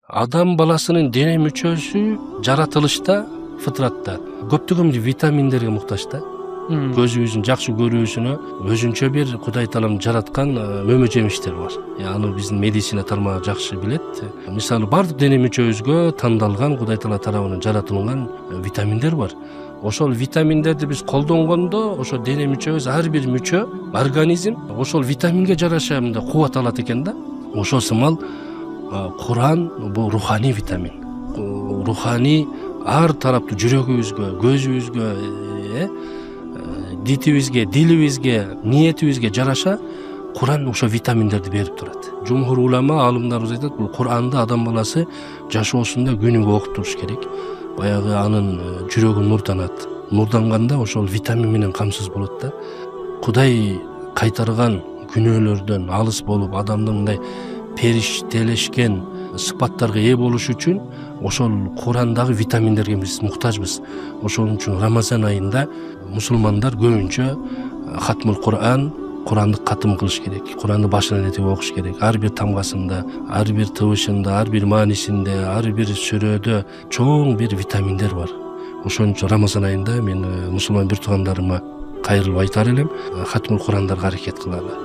Адам баласынын дене мүчөсү жаратылышта, фытратта көптөгөн витаминдерге муктаж да. Көзүбүздүн жакшы көрүүсүнө өзүнчө бир Кудай Таалам жараткан мөмө жемиштер бар. Аны биздин медицина тармагы жакшы билет. Мисалы бардык дене мүчөбүзгө тандалган Кудай Таала тарабынан жаратылган витаминдер бар. Ошол витаминдерди биз колдонгондо ошо дене мүчөбүз, ар бир мүчө, организм ошол витаминге жараша мындай кубат алат экен да. Ошол сымал Куран бул руханий витамин. Руханий ар тараптуу жүрөгүбүзгө, көзүбүзгө, дитибизге, дилибизге, ниетибизге жараша Куран ошо витаминдерди берип турат. Жумхур улама, аалымдарыбыз айтат, бул Куранды адам баласы жашоосунда күнүгө окуп туруш керек. Баягы анын жүрөгү нурданат. Нурданганда ошол витамин менен камсыз болот да. Кудай кайтарган күнөөлөрдөн алыс болуп, адамдын мындай периштелешкен сыпаттарга ээ болуш үчүн ошол Курандагы витаминдерге биз муктажбыз. Ошон үчүн Рамазан айында мусулмандар көбүнчө хатмул Куран, Куранды катым кылыш керек. Куранды башынан этип окуш керек. Ар бир тамгасында, ар бир тыбышында, ар бир маанисинде, ар бир сүрөдө чоң бир витаминдер бар. Ошон үчүн Рамазан айында мен мусулман бир туугандарыма кайрылып айтар элем, хатмул Курандарды аракет кылалы.